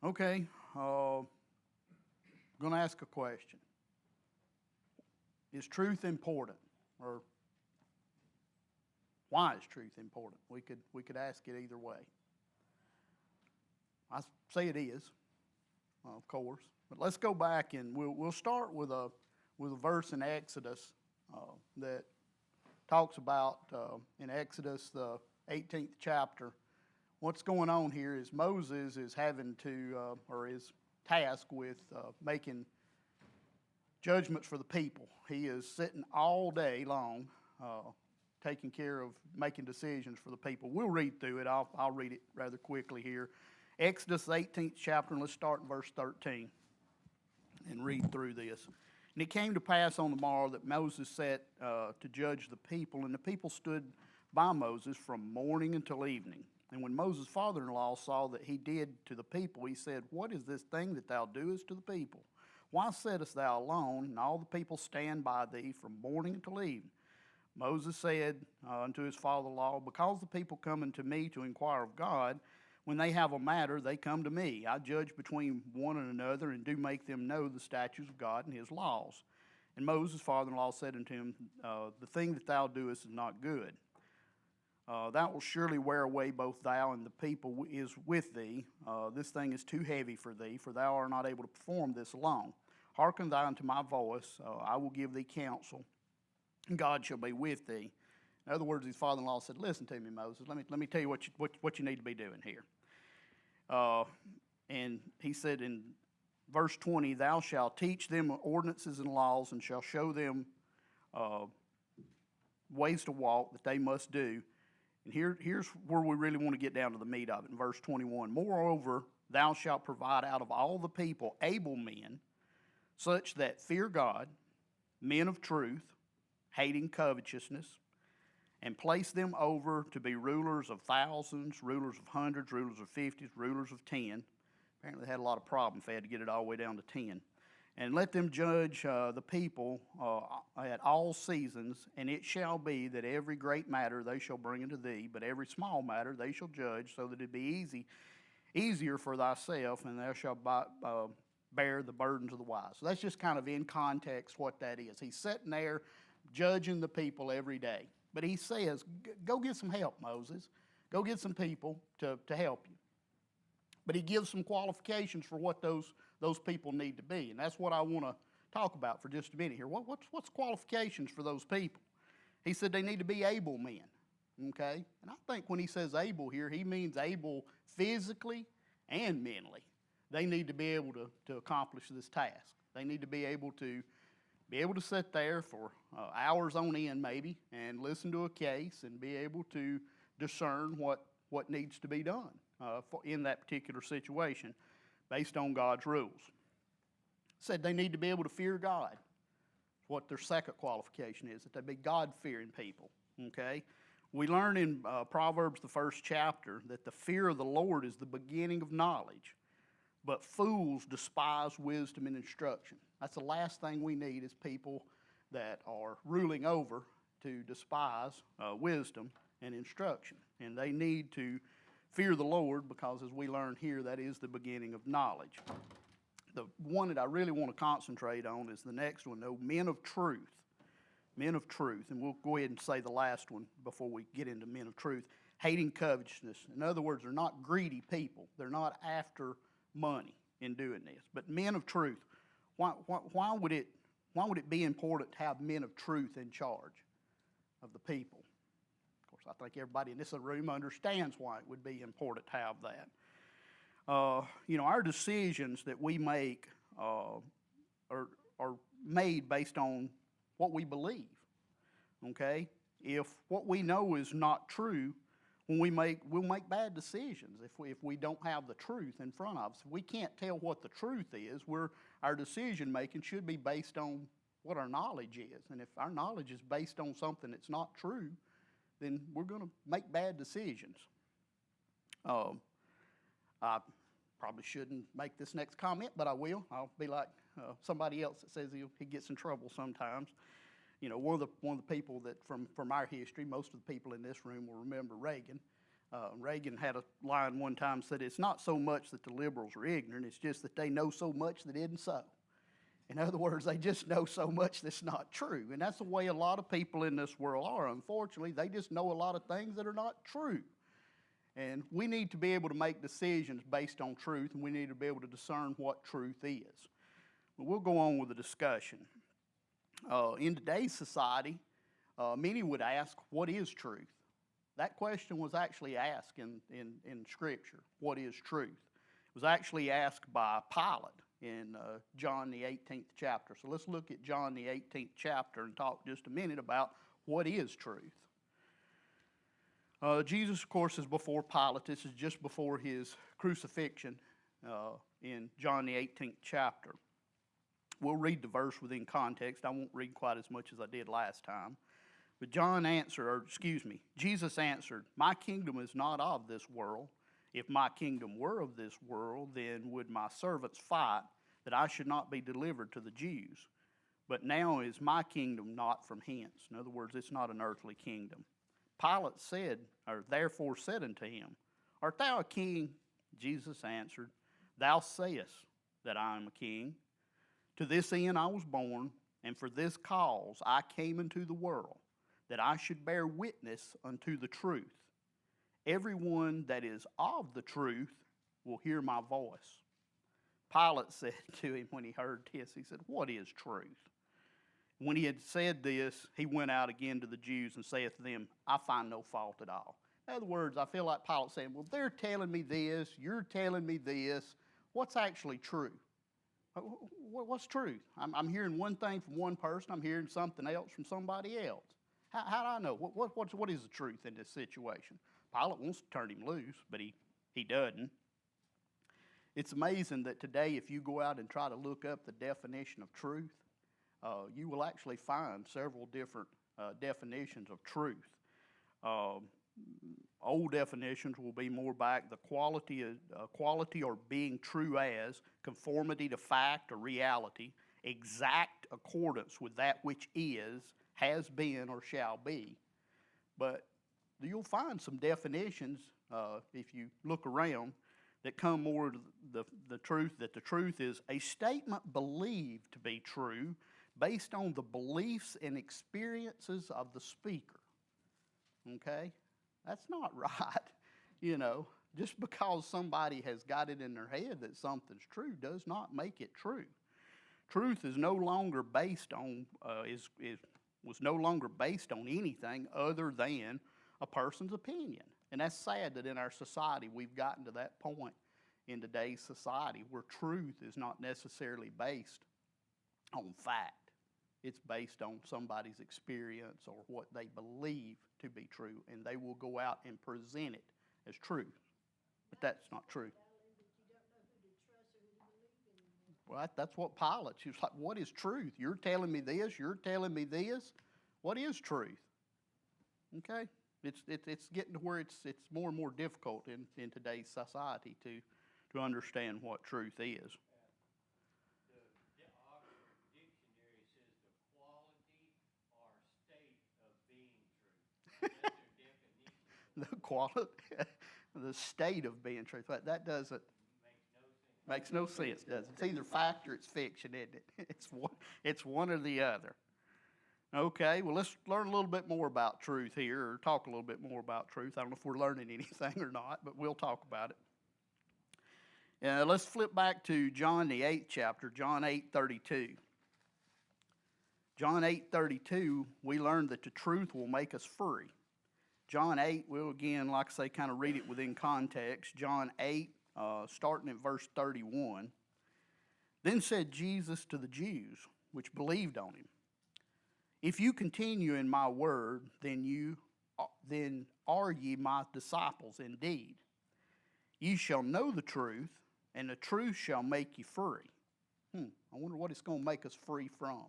Okay, I'm going to ask a question. Is truth important? Or why is truth important? We could ask it either way. I say it is, of course. But let's go back and we'll start with a verse in Exodus that talks about in Exodus the 18th chapter. What's going on here is Moses is having to or is tasked with making judgments for the people. He is sitting all day long taking care of making decisions for the people. We'll read through it. I'll read it rather quickly here. Exodus 18th chapter, and let's start in verse 13 and read through this. And it came to pass on the morrow that Moses sat to judge the people, and the people stood by Moses from morning until evening. And when Moses' father-in-law saw that he did to the people, he said, What is this thing that thou doest to the people? Why sittest thou alone, and all the people stand by thee from morning until evening? Moses said unto his father-in-law, Because the people come unto me to inquire of God, when they have a matter, they come to me. I judge between one and another, and do make them know the statutes of God and his laws. And Moses' father-in-law said unto him, The thing that thou doest is not good. Thou wilt surely wear away both thou and the people is with thee. This thing is too heavy for thee, for thou art not able to perform this alone. Hearken thou unto my voice, I will give thee counsel, and God shall be with thee. In other words, his father-in-law said, Listen to me, Moses, let me tell you what you need to be doing here. And he said in verse 20, Thou shalt teach them ordinances and laws, and shall show them ways to walk that they must do. And here's where we really want to get down to the meat of it, in verse 21. Moreover, thou shalt provide out of all the people able men, such that fear God, men of truth, hating covetousness, and place them over to be rulers of thousands, rulers of hundreds, rulers of fifties, rulers of 10. Apparently they had a lot of problems. They had to get it all the way down to 10. And let them judge the people at all seasons, and it shall be that every great matter they shall bring unto thee, but every small matter they shall judge, so that it be easier for thyself, and thou shalt bear the burdens of the wise. So that's just kind of in context what that is. He's sitting there judging the people every day. But he says, go get some help, Moses. Go get some people to help you. But he gives some qualifications for what those people need to be. And that's what I want to talk about for just a minute here. What's qualifications for those people? He said they need to be able men. Okay? And I think when he says able here, he means able physically and mentally. They need to be able to accomplish this task. They need to be able to sit there for hours on end maybe and listen to a case and be able to discern what needs to be done in that particular situation based on God's rules. Said they need to be able to fear God. What their second qualification is, that they be God-fearing people. Okay? We learn in Proverbs, the first chapter, that the fear of the Lord is the beginning of knowledge. But fools despise wisdom and instruction. That's the last thing we need is people that are ruling over to despise wisdom and instruction. And they need to fear the Lord because, as we learn here, that is the beginning of knowledge. The one that I really want to concentrate on is the next one, though, men of truth. Men of truth. And we'll go ahead and say the last one before we get into men of truth. Hating covetousness. In other words, they're not greedy people. They're not after money in doing this. But men of truth, why would it be important to have men of truth in charge of the people? Of course, I think everybody in this room understands why it would be important to have that. Our decisions that we make are made based on what we believe. Okay? If what we know is not true, we'll make bad decisions if we don't have the truth in front of us. If we can't tell what the truth is, our decision making should be based on what our knowledge is. And if our knowledge is based on something that's not true, then we're going to make bad decisions. I probably shouldn't make this next comment, but I will. I'll be like somebody else that says he gets in trouble sometimes. One of the people that from our history, most of the people in this room will remember Reagan. Reagan had a line one time, said, it's not so much that the liberals are ignorant, it's just that they know so much that isn't so. In other words, they just know so much that's not true. And that's the way a lot of people in this world are. Unfortunately, they just know a lot of things that are not true. And we need to be able to make decisions based on truth, and we need to be able to discern what truth is. But we'll go on with the discussion. In today's society, many would ask, what is truth? That question was actually asked in Scripture, what is truth? It was actually asked by Pilate in John the 18th chapter. So let's look at John the 18th chapter and talk just a minute about what is truth. Jesus, of course, is before Pilate. This is just before his crucifixion in John the 18th chapter. We'll read the verse within context. I won't read quite as much as I did last time. But Jesus answered, my kingdom is not of this world. If my kingdom were of this world, then would my servants fight that I should not be delivered to the Jews. But now is my kingdom not from hence. In other words, it's not an earthly kingdom. Pilate therefore said unto him, art thou a king? Jesus answered, thou sayest that I am a king. To this end I was born, and for this cause I came into the world, that I should bear witness unto the truth. Everyone that is of the truth will hear my voice. Pilate said to him when he heard this, he said, what is truth? When he had said this, he went out again to the Jews and saith to them, I find no fault at all. In other words, I feel like Pilate saying, well, they're telling me this, you're telling me this. What's actually true? What's truth? I'm hearing one thing from one person, I'm hearing something else from somebody else. How do I know? What is the truth in this situation? Pilate wants to turn him loose, but he doesn't. It's amazing that today, if you go out and try to look up the definition of truth, you will actually find several different definitions of truth. Old definitions will be more back the quality or being true as, conformity to fact or reality, exact accordance with that which is, has been, or shall be. But you'll find some definitions, if you look around, that come more to the truth, that the truth is a statement believed to be true based on the beliefs and experiences of the speaker. Okay? That's not right. Just because somebody has got it in their head that something's true does not make it true. Truth is no longer based on was no longer based on anything other than a person's opinion. And that's sad that in our society we've gotten to that point in today's society where truth is not necessarily based on fact. It's based on somebody's experience or what they believe to be true, and they will go out and present it as true. But that's not true. Well, that's what Pilate, he was like, what is truth? You're telling me this, you're telling me this. What is truth? Okay? It's getting to where it's more and more difficult in today's society to understand what truth is. The Oxford Dictionary says the quality or state of being true. That's their definition. The quality, the state of being true. That doesn't makes no sense, does it? It's either fact or it's fiction, isn't it? It's one or the other. Okay, well, let's learn a little bit more about truth here, or talk a little bit more about truth. I don't know if we're learning anything or not, but we'll talk about it. Let's flip back to John the 8th chapter, John 8:32. John 8:32, we learn that the truth will make us free. John 8, we'll again, like I say, kind of read it within context. John 8, starting at verse 31. Then said Jesus to the Jews, which believed on him, if you continue in my word, then are ye my disciples indeed. Ye shall know the truth, and the truth shall make you free. I wonder what it's going to make us free from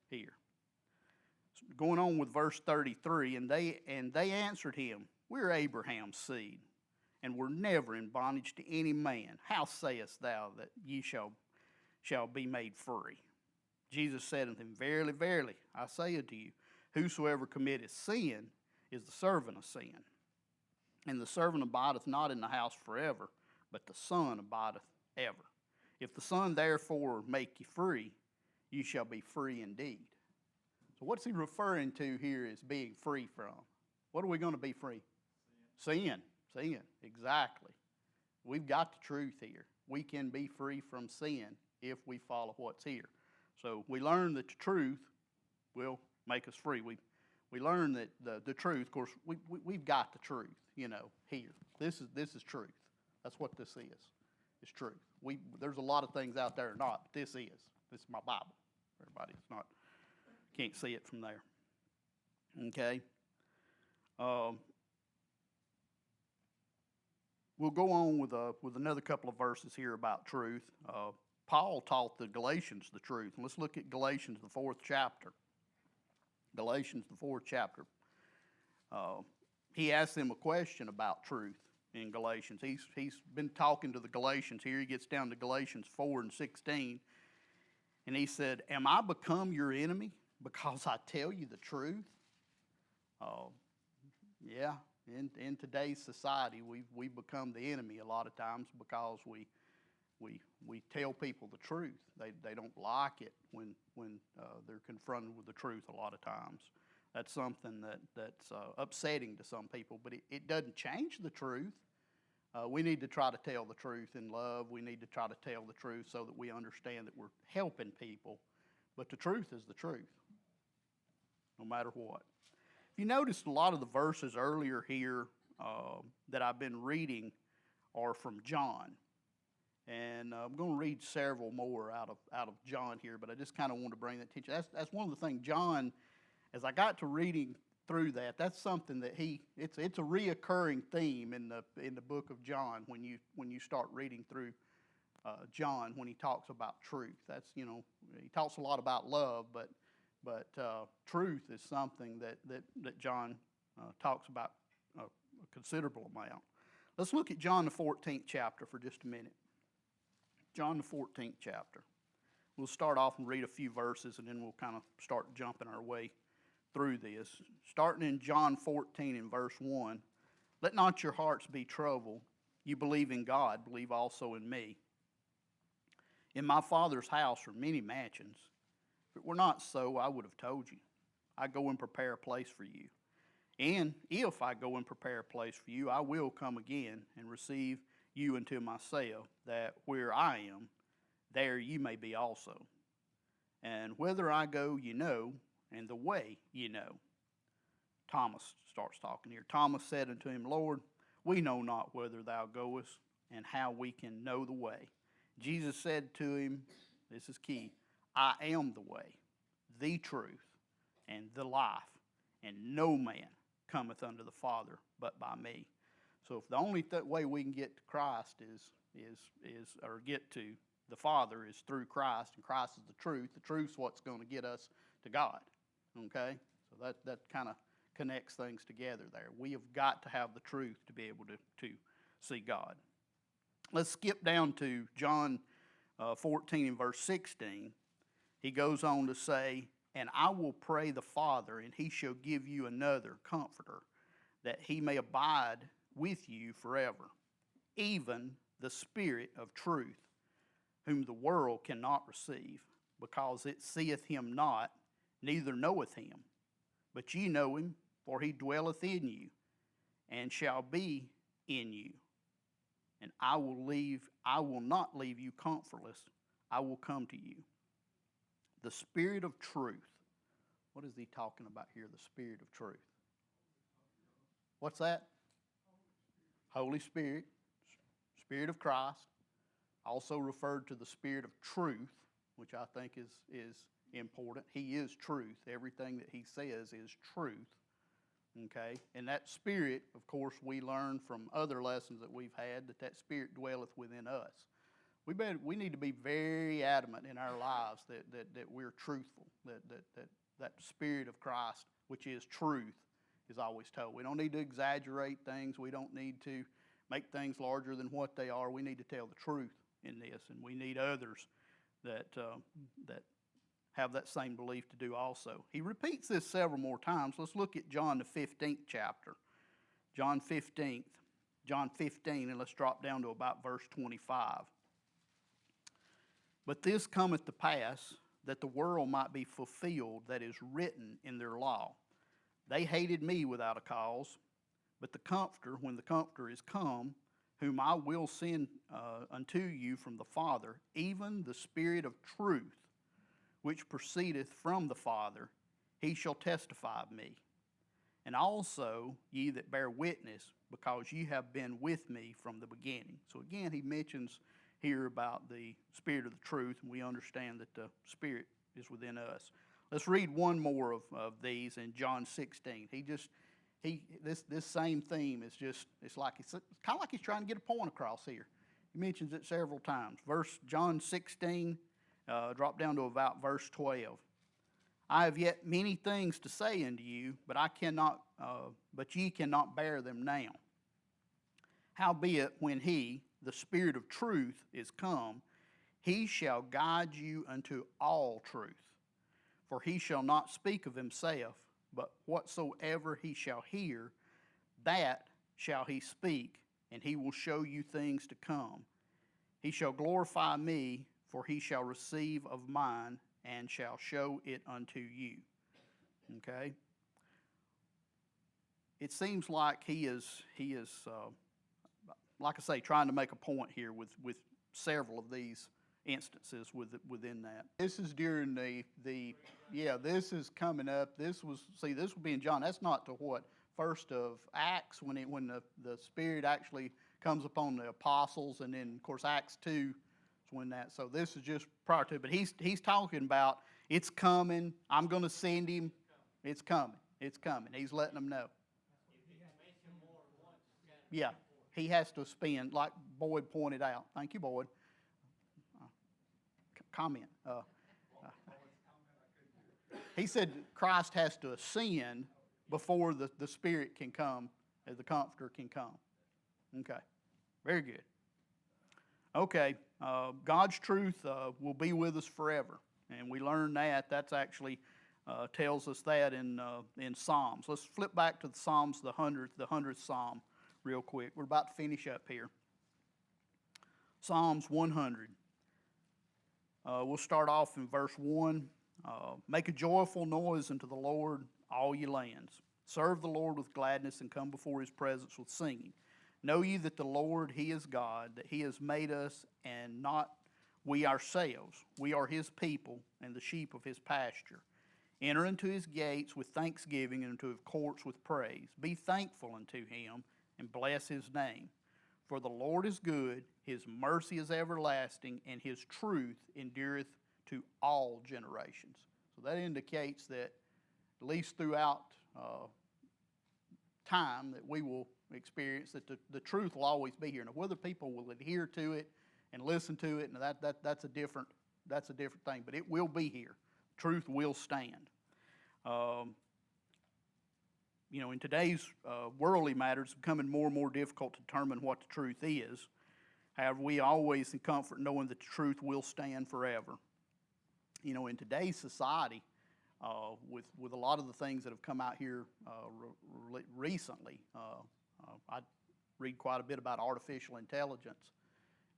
here. Going on with verse 33, and they answered him, we're Abraham's seed, and we're never in bondage to any man. How sayest thou that ye shall be made free? Jesus said unto them, verily, verily, I say unto you, whosoever committeth sin is the servant of sin. And the servant abideth not in the house forever, but the Son abideth ever. If the Son therefore make you free, you shall be free indeed. So what's he referring to here as being free from? What are we going to be free? Sin. Sin, exactly. We've got the truth here. We can be free from sin if we follow what's here. So we learn that the truth will make us free. We learn that the truth, of course, we've got the truth, here. This is truth. That's what this is. It's truth. There's a lot of things out there not, but this is my Bible. Everybody's can't see it from there. Okay. We'll go on with another couple of verses here about truth. Paul taught the Galatians the truth. And let's look at Galatians, the 4th chapter. Galatians, the 4th chapter. He asked them a question about truth in Galatians. He's been talking to the Galatians here. He gets down to Galatians 4 and 16. And he said, am I become your enemy because I tell you the truth? Yeah, in today's society, we become the enemy a lot of times because we tell people the truth. They don't like it when they're confronted with the truth a lot of times. That's something that's upsetting to some people, but it doesn't change the truth. We need to try to tell the truth in love. We need to try to tell the truth so that we understand that we're helping people. But the truth is the truth, no matter what. If you noticed, a lot of the verses earlier here that I've been reading are from John. And I'm going to read several more out of John here, but I just kind of want to bring that attention. That's one of the things John, as I got to reading through that's something that it's a reoccurring theme in the book of John when you start reading through John when he talks about truth. That's he talks a lot about love, but truth is something that John talks about a considerable amount. Let's look at John the 14th chapter for just a minute. John the 14th chapter. We'll start off and read a few verses, and then we'll kind of start jumping our way through this. Starting in John 14 and verse 1, let not your hearts be troubled. You believe in God, believe also in me. In my Father's house are many mansions. If it were not so, I would have told you. I go and prepare a place for you. And if I go and prepare a place for you, I will come again and receive you unto myself, that where I am, there you may be also. And whither I go, you know, and the way you know. Thomas starts talking here. Thomas said unto him, Lord, we know not whither thou goest, and how we can know the way. Jesus said to him, this is key, I am the way, the truth, and the life, and no man cometh unto the Father but by me. So if the only way we can get to Christ or get to the Father is through Christ, and Christ is the truth's what's going to get us to God. Okay? So that kind of connects things together there. We have got to have the truth to be able to see God. Let's skip down to John 14 and verse 16. He goes on to say, and I will pray the Father, and he shall give you another comforter, that he may abide with you forever, even the Spirit of truth, whom the world cannot receive, because it seeth him not, neither knoweth him. But ye know him, for he dwelleth in you, and shall be in you. And I will not leave you comfortless. I will come to you. The Spirit of truth. What is he talking about here, the Spirit of truth? What's that? Holy Spirit, Spirit of Christ, also referred to the Spirit of truth, which I think is important. He is truth. Everything that he says is truth. Okay? And that Spirit, of course, we learn from other lessons that we've had that Spirit dwelleth within us. We need to be very adamant in our lives that we're truthful, that Spirit of Christ, which is truth, is always told. We don't need to exaggerate things. We don't need to make things larger than what they are. We need to tell the truth in this, and we need others that have that same belief to do also. He repeats this several more times. Let's look at John the 15th chapter. John 15, and let's drop down to about verse 25. But this cometh to pass, that the world might be fulfilled that is written in their law. They hated me without a cause, but the Comforter, when the Comforter is come, whom I will send unto you from the Father, even the Spirit of truth, which proceedeth from the Father, he shall testify of me. And also ye that bear witness, because ye have been with me from the beginning. So again, he mentions here about the Spirit of the truth, and we understand that the Spirit is within us. Let's read one more of these in John 16. This same theme is just, it's kind of like he's trying to get a point across here. He mentions it several times. John 16, drop down to about verse 12. I have yet many things to say unto you, but ye cannot bear them now. Howbeit, when he, the Spirit of truth, is come, he shall guide you unto all truth. For he shall not speak of himself, but whatsoever he shall hear, that shall he speak, and he will show you things to come. He shall glorify me, for he shall receive of mine, and shall show it unto you. Okay? It seems like he is like I say, trying to make a point here with several of these instances within that. This is during this is coming up. This will be in John. That's not to what, first of Acts, when the Spirit actually comes upon the apostles, and then of course Acts 2 is when that. So this is just prior to, but he's talking about it's coming. I'm going to send him. It's coming. It's coming. He's letting them know. Yeah, he has to spend, like Boyd pointed out. Thank you, Boyd. Comment. He said Christ has to ascend before the Spirit can come, the Comforter can come. Okay, very good. Okay, God's truth will be with us forever, and we learn that. That's actually tells us that in Psalms. Let's flip back to the Psalms, the 100th Psalm, real quick. We're about to finish up here. Psalms 100. We'll start off in verse 1. Make a joyful noise unto the Lord, all ye lands. Serve the Lord with gladness, and come before his presence with singing. Know ye that the Lord, he is God, that he has made us, and not we ourselves. We are his people, and the sheep of his pasture. Enter into his gates with thanksgiving, and into his courts with praise. Be thankful unto him, and bless his name. For the Lord is good, his mercy is everlasting, and his truth endureth to all generations. So that indicates that, at least throughout time, that we will experience that the truth will always be here. Now, whether people will adhere to it and listen to it, and that's a different thing. But it will be here. Truth will stand. In today's worldly matters, it's becoming more and more difficult to determine what the truth is. However, we always in comfort knowing that the truth will stand forever. In today's society, with a lot of the things that have come out here recently, I read quite a bit about artificial intelligence.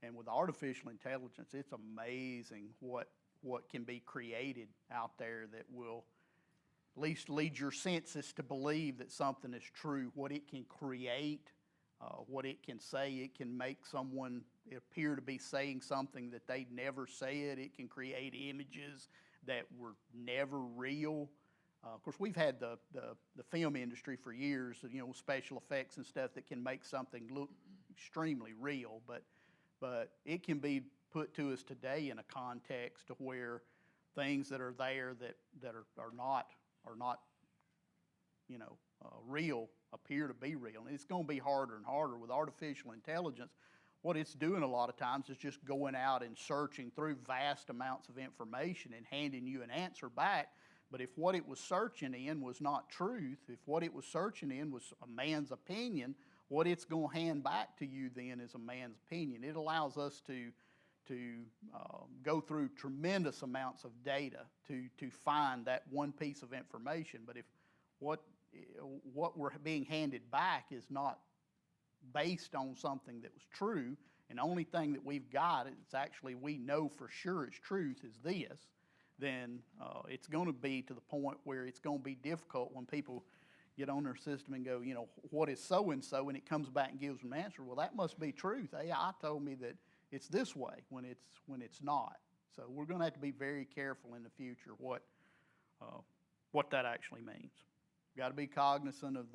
And with artificial intelligence, it's amazing what can be created out there that will at least lead your senses to believe that something is true. What it can create, what it can say, it can make someone appear to be saying something that they never said. It can create images that were never real. Of course, we've had the film industry for years, special effects and stuff that can make something look extremely real, but it can be put to us today in a context to where things that are there that are not real appear to be real. And it's going to be harder and harder with artificial intelligence. What it's doing a lot of times is just going out and searching through vast amounts of information and handing you an answer back. But if what it was searching in was not truth, if what it was searching in was a man's opinion, what it's going to hand back to you then is a man's opinion. It allows us to go through tremendous amounts of data to find that one piece of information. But if what what we're being handed back is not based on something that was true, and the only thing that we've got is actually we know for sure it's truth is this, then it's going to be to the point where it's going to be difficult when people get on their system and go, what is so-and-so, and it comes back and gives them an answer. Well, that must be truth. AI told me that it's this way when it's not. So we're going to have to be very careful in the future what that actually means. Got to be cognizant of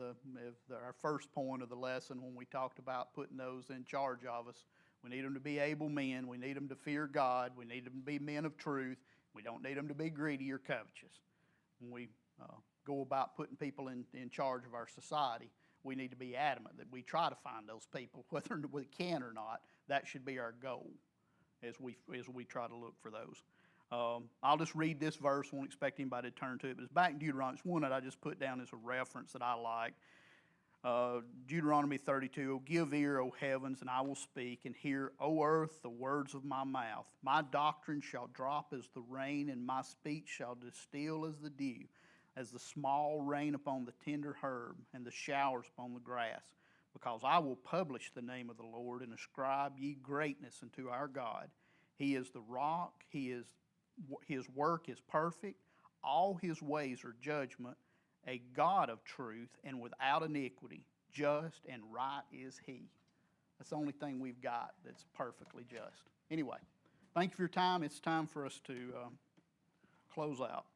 our first point of the lesson when we talked about putting those in charge of us. We need them to be able men. We need them to fear God. We need them to be men of truth. We don't need them to be greedy or covetous. When we go about putting people in charge of our society, we need to be adamant that we try to find those people, whether we can or not. That should be our goal as we try to look for those. I'll just read this verse. Won't expect anybody to turn to it, but it's back in Deuteronomy. It's one that I just put down as a reference that I like. Deuteronomy 32, "O give ear, O heavens, and I will speak, and hear, O earth, the words of my mouth. My doctrine shall drop as the rain, and my speech shall distill as the dew, as the small rain upon the tender herb, and the showers upon the grass. Because I will publish the name of the Lord, and ascribe ye greatness unto our God. He is the rock, his work is perfect, all his ways are judgment, a God of truth and without iniquity, just and right is he." That's the only thing we've got that's perfectly just. Anyway, thank you for your time. It's time for us to close out.